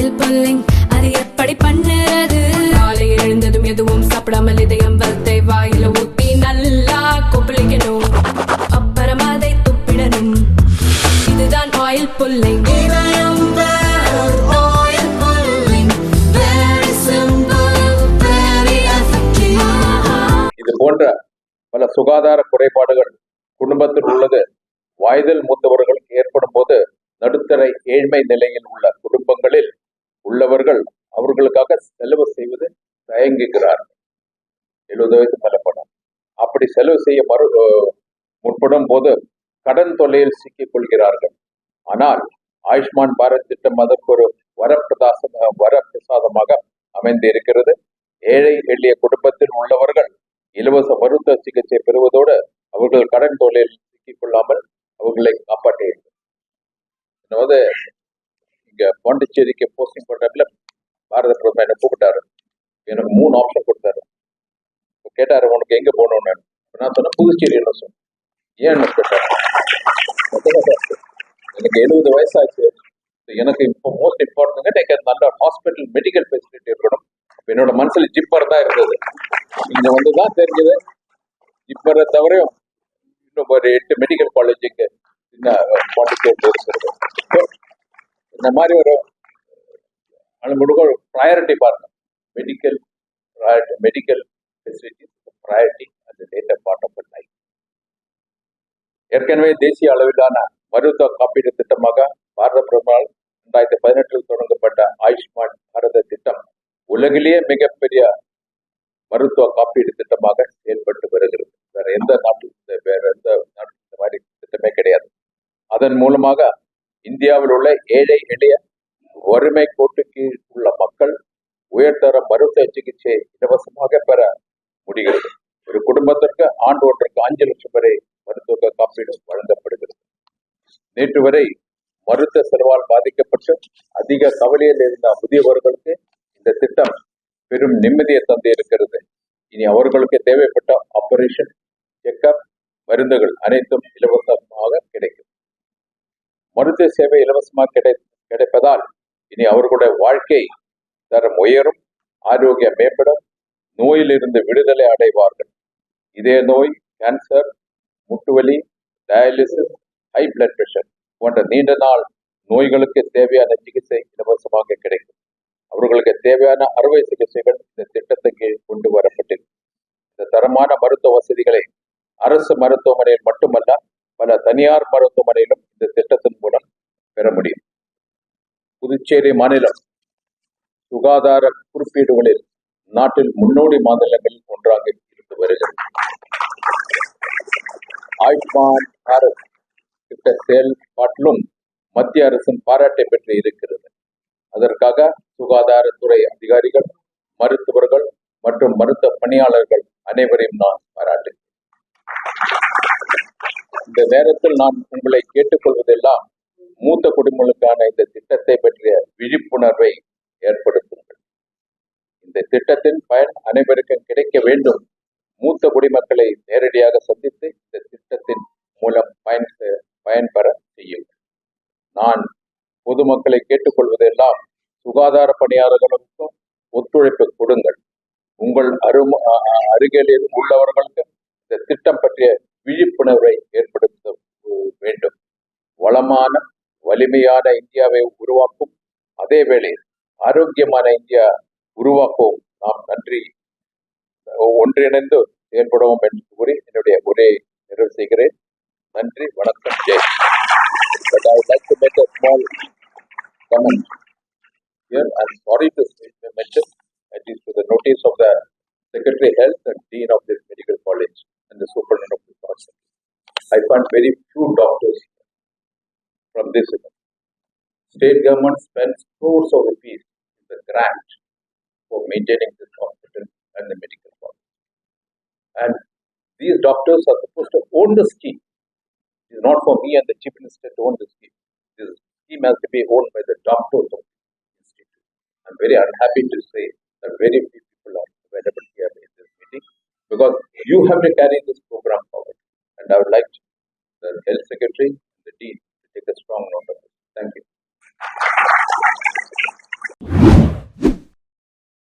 Oil pulling அது எப்படி பண்ணுறது? காலையில் எழுந்ததும் எதுவும் சாப்பிடாமல் இதயம் வளத்தை வாயில ஊத்தி நல்லா கொப்பளிக்கணும், அப்புறம் அதை துப்பிடணும். இதுதான் ஆயில் புல்லிங். இது போன்ற பல சுகாதார குறைபாடுகள் குடும்பத்தில் உள்ளது வயதில் மூத்தவர்களுக்கு ஏற்படும் போது நடுத்தர ஏழ்மை நிலையில் உள்ள குடும்பங்களில் உள்ளவர்கள் அவர்களுக்காக செலவு செய்வது தயங்குகிறார்கள். 70 வயது மேல பணம் அப்படி செலவு செய்ய முற்படும் போது கடன் தொல்லையில் சிக்கிக் கொள்கிறார்கள். ஆனால் ஆயுஷ்மான் பாரத் திட்டம் அதற்கு ஒரு வரப்பிரசாதமாக அமைந்து இருக்கிறது. ஏழை எளிய குடும்பத்தில் உள்ளவர்கள் இலவச மருத்துவ சிகிச்சை பெறுவதோடு அவர்கள் கடன் தொல்லையில் சிக்கிக் கொள்ளாமல் அவர்களை காப்பாற்றுகிறது. அதாவது இங்க பாண்டிச்சேரிக்கு போஸ்டிங் பண்றதுல பாரத பிரதமர் என்ன கூப்பிட்டாரு, எனக்கு 3 ஆப்ஷன் கொடுத்தாரு. கேட்டாரு உனக்கு எங்க போகணும்னு. நான் சொன்னேன் புதுச்சேரி. என்ன சொன்னேன், ஏன்னு கேட்டாரு. எனக்கு 70 வயசாச்சு, எனக்கு இப்போ மோஸ்ட் இம்பார்ட்டன்ட் எனக்கு நல்ல ஹாஸ்பிட்டல் மெடிக்கல் ஃபெசிலிட்டி இருக்கணும். என்னோட மனசுல ஜிப்பர் தான் இருந்தது. இங்க வந்துதான் தெரிஞ்சது ஜிப்பரை தவிர இன்னும் ஒரு 8 மெடிக்கல் காலேஜுக்கு இந்த மாதிரி ஒரு ப்ரையாரிட்டி பாருங்க. மெடிக்கல் ஃபெசிலிட்டிஸ் ப்ரையாரிட்டி அந்த லேட்டர் பார்ட் ஆஃப் லைஃப். ஏற்கனவே தேசிய அளவிலான மருத்துவ காப்பீடு திட்டமாக பாரத பிரதமரால் 2018 தொடங்கப்பட்ட ஆயுஷ்மான் பாரத திட்டம் உலகிலேயே மிகப்பெரிய மருத்துவ காப்பீடு திட்டமாக செயல்பட்டு வருகிறது. வேற எந்த நாட்டில் இந்த மாதிரி திட்டமே கிடையாது. அதன் மூலமாக இந்தியாவில் உள்ள ஏழை எளிய வறுமை கோட்டுக்கு உள்ள மக்கள் உயர்தர மருத்துவ சிகிச்சை இலவசமாக பெற முடிகிறது. ஒரு குடும்பத்திற்கு ஆண்டு ஒன்றுக்கு 5 லட்சம் வரை மருத்துவ காப்பீடு வழங்கப்படுகிறது. நேற்று வரை மருத்துவ செலவால் பாதிக்கப்பட்டு அதிக கவலையில் இருந்த முதியவர்களுக்கு இந்த திட்டம் பெரும் நிம்மதியை தந்து இருக்கிறது. இனி அவர்களுக்கு தேவைப்பட்ட ஆபரேஷன், செக்அப், மருந்துகள் அனைத்தும் இலவசமாக கிடைக்கும். மருத்துவ சேவை இலவசமாக கிடைப்பதால் இனி அவர்களுடைய வாழ்க்கை தரம் உயரும், ஆரோக்கியம் மேம்படும், நோயிலிருந்து விடுதலை அடைவார்கள். இதய நோய், கேன்சர், முட்டுவலி, டயாலிசிஸ், ஹை பிளட் பிரஷர் போன்ற நீண்ட நாள் நோய்களுக்கு தேவையான சிகிச்சை இலவசமாக கிடைக்கும். அவர்களுக்கு தேவையான அறுவை சிகிச்சைகள் இந்த திட்டத்தின் கீழ் கொண்டு வரப்பட்டது. இந்த தரமான மருத்துவ வசதிகளை அரசு மருத்துவமனையில் மட்டுமல்ல பல தனியார் மருத்துவமனையிலும் இந்த திட்டத்தின் மூலம் பெற முடியும். புதுச்சேரி மாநிலம் சுகாதார குறிப்பீடுகளில் நாட்டில் முன்னோடி மாநிலங்களில் ஒன்றாக இருந்து வருகிறது. ஆயுஷ்மான் பாரத் திட்ட செயல்பாட்டிலும் மத்திய அரசின் பாராட்டை பெற்று இருக்கிறது. அதற்காக சுகாதாரத்துறை அதிகாரிகள், மருத்துவர்கள் மற்றும் மருத்துவ பணியாளர்கள் அனைவரையும் நான் பாராட்டுகிறேன். இந்த நேரத்தில் நான் உங்களை கேட்டுக்கொள்வதெல்லாம் மூத்த குடிமக்களுக்கான இந்த திட்டத்தை பற்றிய விழிப்புணர்வை ஏற்படுத்துங்கள். இந்த திட்டத்தின் பயன் அனைவருக்கும் கிடைக்க வேண்டும். மூத்த குடிமக்களை நேரடியாக சந்தித்து இந்த திட்டத்தின் மூலம் பயன்பெற செய்யுங்கள். நான் பொதுமக்களை கேட்டுக்கொள்வதெல்லாம் சுகாதார பணியாளர்களுக்கும் ஒத்துழைப்பு கொடுங்கள். உங்கள் அருகில் உள்ளவர்களுக்கு இந்த திட்டம் பற்றிய விழிப்புணர்வை ஏற்படுத்த வேண்டும். வளமான வலிமையான இந்தியாவை உருவாக்கும் அதே வேளை ஆரோக்கியமான இந்தியா உருவாக்கவும் நாம் ஒன்றிணைந்து செயல்படுவோம் என்று கூறி என்னுடைய உரையை நிறைவு செய்கிறேன். நன்றி, வணக்கம், Jai. But I would like to make a small comment here. I'm sorry to mention, at least to the notice of the Secretary of Health and Dean of this medical college and the Superintendent of this hospital. I found very few doctors from this event. State government spends crores of rupees in the grant for maintaining this hospital and the medical college. And these doctors are supposed to own the scheme. It is not for me and the Chief Minister to own the scheme. This scheme has to be owned by the doctors of the institute. I'm very unhappy to say that very few people are available here in this meeting because you have to carry this program forward. And I would like the Health Secretary and the Dean to take a strong note of it. Thank you.